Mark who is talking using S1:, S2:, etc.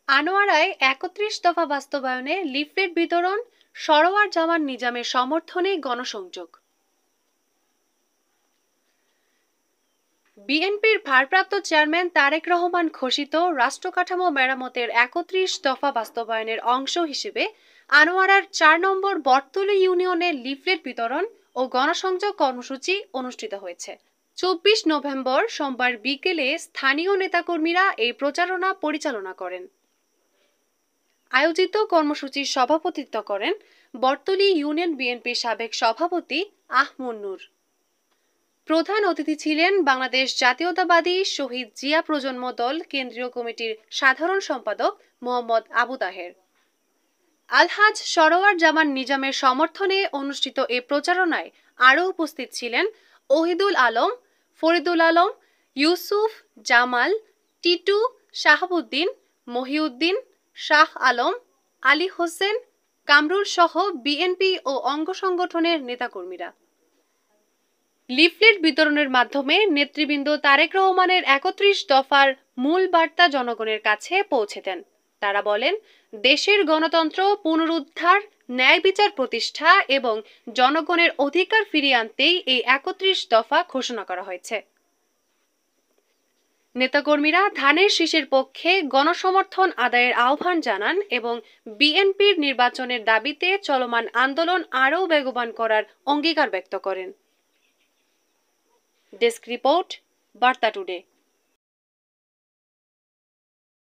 S1: আনোয়ারায় ৩১ দফা বাস্তবায়নে লিফলেট বিতরণ, সরোয়ার জামান নিজামের সমর্থনে গণসংযোগ। বিএনপির ভারপ্রাপ্ত চেয়ারম্যান তারেক রহমান ঘোষিত রাষ্ট্র কাঠামো মেরামতের ৩১ দফা বাস্তবায়নের অংশ হিসেবে আনোয়ারার ৪ নম্বর বটতলী ইউনিয়নে লিফলেট বিতরণ ও গণসংযোগ কর্মসূচি অনুষ্ঠিত হয়েছে। ২৪ নভেম্বর সোমবার বিকেলে স্থানীয় নেতাকর্মীরা এই প্রচারণা পরিচালনা করেন। আয়োজিত কর্মসূচির সভাপতিত্ব করেন বটতলী ইউনিয়ন বিএনপির সাবেক সভাপতি আহমদ। প্রধান অতিথি ছিলেন বাংলাদেশ জাতীয়তাবাদী শহীদ জিয়া প্রজন্ম দল কেন্দ্রীয় কমিটির সাধারণ সম্পাদক মোহাম্মদ আবু তাহের। আলহাজ সরোয়ার জামান নিজামের সমর্থনে অনুষ্ঠিত এ প্রচারণায় আরও উপস্থিত ছিলেন ওহিদুল আলম, ফরিদুল আলম, ইউসুফ, জামাল, টিটু, শাহাবুদ্দিন, মহিউদ্দিন, শাহ আলম, আলী হোসেন, কামরুল সহ বিএনপি ও অঙ্গ সংগঠনের নেতাকর্মীরা। লিফলেট বিতরণের মাধ্যমে নেতৃবৃন্দ তারেক রহমানের ৩১ দফার মূল বার্তা জনগণের কাছে পৌঁছে দেন। তারা বলেন, দেশের গণতন্ত্র পুনরুদ্ধার, ন্যায় বিচার প্রতিষ্ঠা এবং জনগণের অধিকার ফিরিয়ে আনতেই এই ৩১ দফা ঘোষণা করা হয়েছে। নেতাকর্মীরা ধানের শীষের পক্ষে গণসমর্থন আদায়ের আহ্বান জানান এবং বিএনপির নির্বাচনের দাবিতে চলমান আন্দোলন আরও বেগবান করার অঙ্গীকার ব্যক্ত করেন। ডেস্ক রিপোর্ট, বার্তা টুডে।